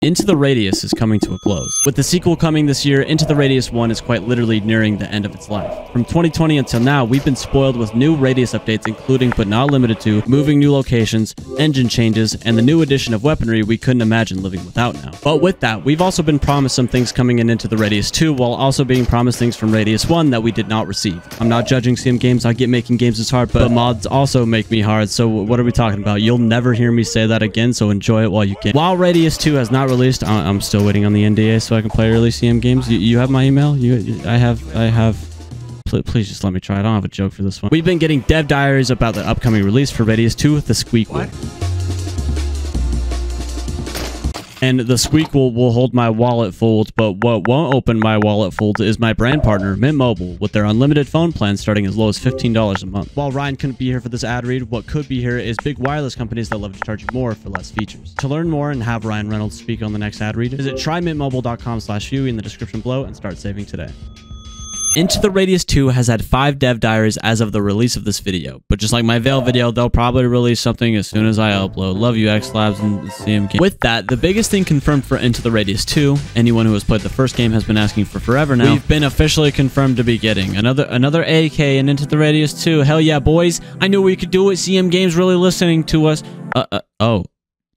Into the Radius is coming to a close. With the sequel coming this year, Into the Radius 1 is quite literally nearing the end of its life. From 2020 until now, we've been spoiled with new Radius updates, including but not limited to moving new locations, engine changes, and the new addition of weaponry we couldn't imagine living without now. But with that, we've also been promised some things coming in Into the Radius 2, while also being promised things from Radius 1 that we did not receive. I'm not judging CM Games, I get making games is hard, but mods also make me hard, so what are we talking about? You'll never hear me say that again, so enjoy it while you can. While Radius 2 has not released, I'm still waiting on the NDA so I can play early CM Games. You have my email? I have. Please just let me try. I don't have a joke for this one. We've been getting dev diaries about the upcoming release for Radius 2 with the Squeakquel. And the Squeakquel will hold my wallet folds, but what won't open my wallet folds is my brand partner, Mint Mobile, with their unlimited phone plan starting as low as $15 a month. While Ryan couldn't be here for this ad read, what could be here is big wireless companies that love to charge you more for less features. To learn more and have Ryan Reynolds speak on the next ad read, visit trymintmobile.com/view in the description below and start saving today. Into the Radius 2 has had 5 dev diaries as of the release of this video, but just like my Veil video, they'll probably release something as soon as I upload. Love you, XLabs and CM Games. With that, the biggest thing confirmed for Into the Radius 2, anyone who has played the first game has been asking for forever now, we've been officially confirmed to be getting another AK in Into the Radius 2. Hell yeah, boys. I knew we could do it. CM Games really listening to us. Oh,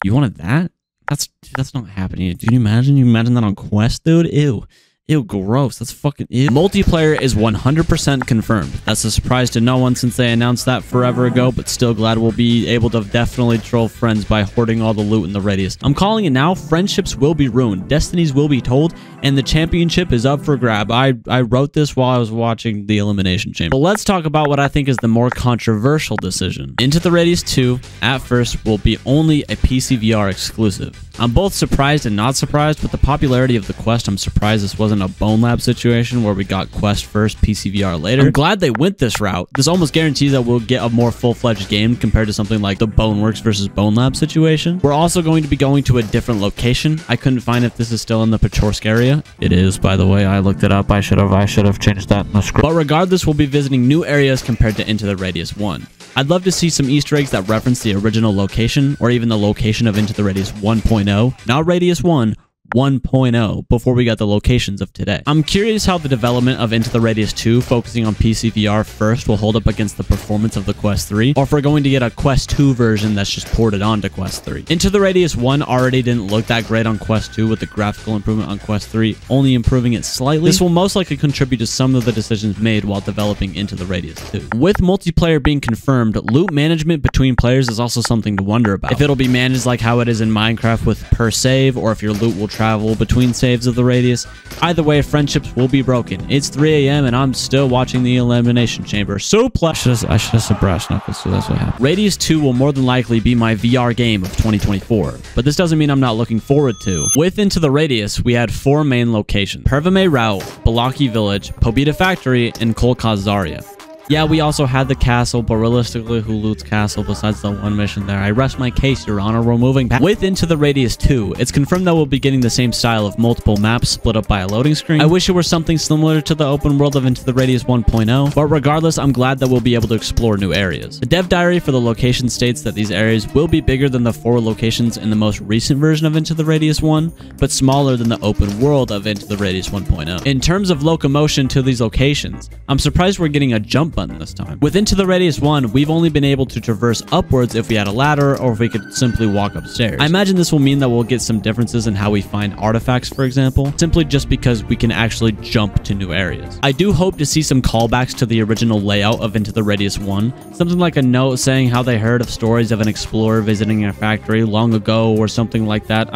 you wanted that? That's not happening. Do you imagine? You imagine that on Quest, dude? Ew. Ew, gross. That's fucking ew. Multiplayer is 100% confirmed. That's a surprise to no one since they announced that forever ago, but still glad we'll be able to definitely troll friends by hoarding all the loot in the Radius. I'm calling it now. Friendships will be ruined. Destinies will be told, and the championship is up for grab. I wrote this while I was watching the Elimination Chamber. But let's talk about what I think is the more controversial decision. Into the Radius 2, at first, will be only a PC VR exclusive. I'm both surprised and not surprised. With the popularity of the Quest, I'm surprised this wasn't a Bone Lab situation where we got Quest first, PC VR later. I'm glad they went this route. This almost guarantees that we'll get a more full-fledged game compared to something like the Boneworks versus Bone Lab situation. We're also going to be going to a different location. I couldn't find if this is still in the Pechorsk area. It is, by the way. I looked it up. I should have changed that in the script. But regardless, we'll be visiting new areas compared to Into the Radius 1. I'd love to see some Easter eggs that reference the original location, or even the location of Into the Radius 1.0, not Radius 1, 1.0 before we got the locations of today. I'm curious how the development of Into the Radius 2 focusing on PC VR first will hold up against the performance of the Quest 3, or if we're going to get a Quest 2 version that's just ported onto Quest 3. Into the Radius 1 already didn't look that great on Quest 2 with the graphical improvement on Quest 3, only improving it slightly. This will most likely contribute to some of the decisions made while developing Into the Radius 2. With multiplayer being confirmed, loot management between players is also something to wonder about. If it'll be managed like how it is in Minecraft with per save, or if your loot will travel between saves of the Radius. Either way, friendships will be broken. It's 3 AM and I'm still watching the Elimination Chamber. So I should have said Brass Knuckles, so that's what happened. Radius 2 will more than likely be my VR game of 2024, but this doesn't mean I'm not looking forward to. With Into the Radius, we had 4 main locations: Pervame Route, Balaki Village, Pobita Factory, and Kolkaz Zarya. Yeah, we also had the castle, but realistically, who loots castle besides the one mission there? I rest my case, Your Honor. We're moving back. With Into the Radius 2, it's confirmed that we'll be getting the same style of multiple maps split up by a loading screen. I wish it were something similar to the open world of Into the Radius 1.0, but regardless, I'm glad that we'll be able to explore new areas. The dev diary for the location states that these areas will be bigger than the 4 locations in the most recent version of Into the Radius 1, but smaller than the open world of Into the Radius 1.0. In terms of locomotion to these locations, I'm surprised we're getting a jump button this time. With Into the Radius 1, we've only been able to traverse upwards if we had a ladder or if we could simply walk upstairs. I imagine this will mean that we'll get some differences in how we find artifacts, for example, simply just because we can actually jump to new areas. I do hope to see some callbacks to the original layout of Into the Radius 1, something like a note saying how they heard of stories of an explorer visiting a factory long ago or something like that.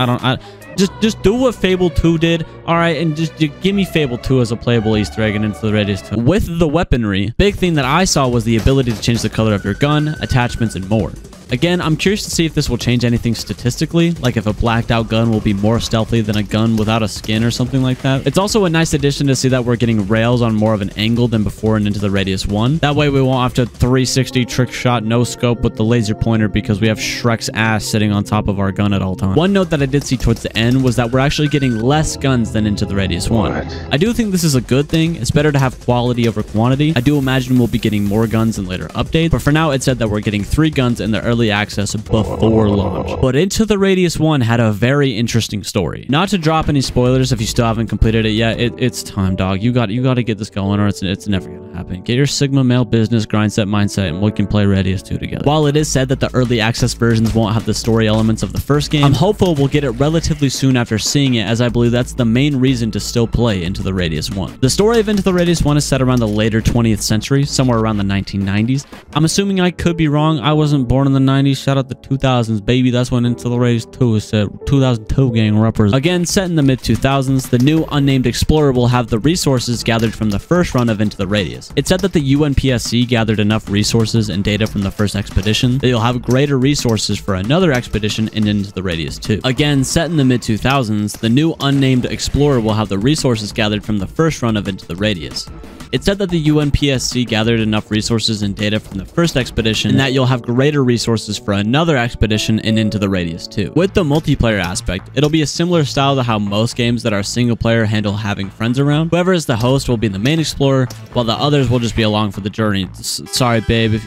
Just do what Fable 2 did, alright, and just give me Fable 2 as a playable Easter egg and Into the Radius 2. With the weaponry, big thing that I saw was the ability to change the color of your gun, attachments, and more. Again, I'm curious to see if this will change anything statistically, like if a blacked out gun will be more stealthy than a gun without a skin or something like that. It's also a nice addition to see that we're getting rails on more of an angle than before in Into the Radius 1. That way we won't have to 360 trick shot no scope with the laser pointer because we have Shrek's ass sitting on top of our gun at all times. One note that I did see towards the end was that we're actually getting less guns than Into the Radius 1. I do think this is a good thing. It's better to have quality over quantity. I do imagine we'll be getting more guns in later updates, but for now it said that we're getting 3 guns in the early early access before launch. But Into the Radius 1 had a very interesting story. Not to drop any spoilers if you still haven't completed it yet, it's time, dog. You got to get this going or it's never gonna happen. Get your Sigma male business grind set mindset and we can play Radius 2 together. While it is said that the early access versions won't have the story elements of the first game, I'm hopeful we'll get it relatively soon after seeing it, as I believe that's the main reason to still play Into the Radius 1. The story of Into the Radius 1 is set around the later 20th century, somewhere around the 1990s. I'm assuming I could be wrong. I wasn't born in the 90s. Shout out the 2000s, baby. That's when Into the Radius 2 was set. 2002 gang rappers. Again, set in the mid-2000s, the new unnamed explorer will have the resources gathered from the first run of Into the Radius. It's said that the UNPSC gathered enough resources and data from the first expedition that you'll have greater resources for another expedition in Into the Radius 2. Again, set in the mid-2000s, the new unnamed explorer will have the resources gathered from the first run of Into the Radius. It said that the UNPSC gathered enough resources and data from the first expedition and that you'll have greater resources for another expedition and Into the Radius 2. With the multiplayer aspect, it'll be a similar style to how most games that are single player handle having friends around. Whoever is the host will be the main explorer, while the others will just be along for the journey. Sorry, babe, if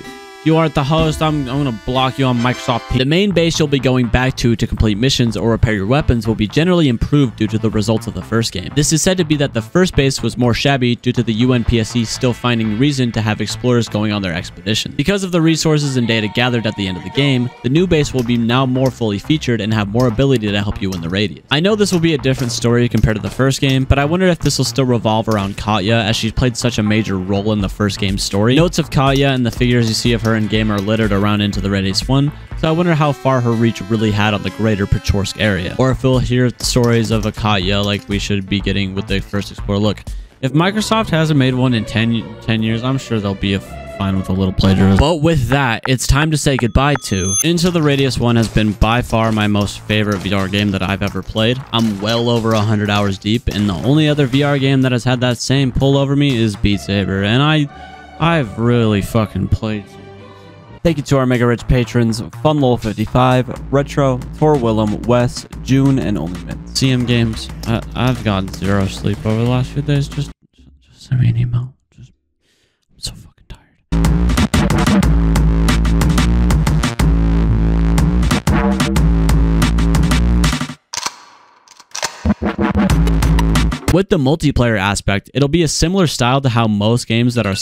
you aren't the host, I'm gonna block you on Microsoft Teams. The main base you'll be going back to complete missions or repair your weapons will be generally improved due to the results of the first game. This is said to be that the first base was more shabby due to the UNPSC still finding reason to have explorers going on their expedition. Because of the resources and data gathered at the end of the game, the new base will be now more fully featured and have more ability to help you in the Radius. I know this will be a different story compared to the first game, but I wonder if this will still revolve around Katya, as she's played such a major role in the first game's story. Notes of Katya and the figures you see of her in game are littered around Into the Radius 1, so I wonder how far her reach really had on the greater Pechorsk area. Or if we'll hear stories of a Katya like we should be getting with the first Explorer. Look, if Microsoft hasn't made one in 10 years, I'm sure they'll be fine with a little plagiarism. But with that, it's time to say goodbye to. Into the Radius 1 has been by far my most favorite VR game that I've ever played. I'm well over 100 hours deep, and the only other VR game that has had that same pull over me is Beat Saber, and I've really fucking played. Thank you to our Mega Rich patrons, FunLol55, Retro, Tor Willem, Wes, June, and Only Mint. CM Games, I've gotten zero sleep over the last few days. Just send me an email. I'm so fucking tired. With the multiplayer aspect, it'll be a similar style to how most games that are...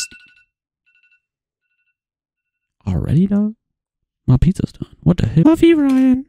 Already, dog? My pizza's done. What the heck? Love you, Ryan.